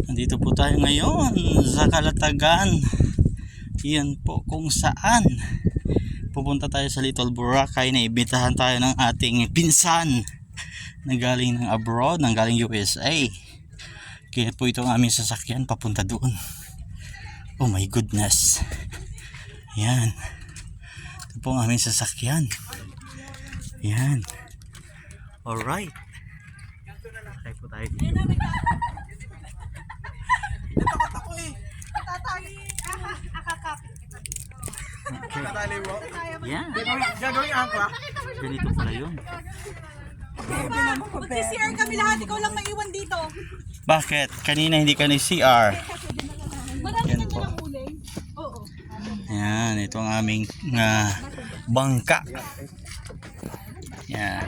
Nandito po tayo ngayon sa Calatagan. Yan po kung saan pupunta tayo sa Little Boracay na ibitahan tayo ng ating pinsan na galing ng abroad, ng galing USA. Kaya po ito ang aming sasakyan papunta doon. Oh my goodness. Yan. Ito po ang aming sasakyan. Yan. Alright. Sakay po tayo dito. Okay. Yan. Gagawin angkla? Ganito pala yun. Mag-CR kami lahat, ikaw lang maiwan dito. Bakit? Kanina hindi ka ni-CR. Marami Yan na po. lang uling. Oo. Yan. Ito ang aming bangka. Yan.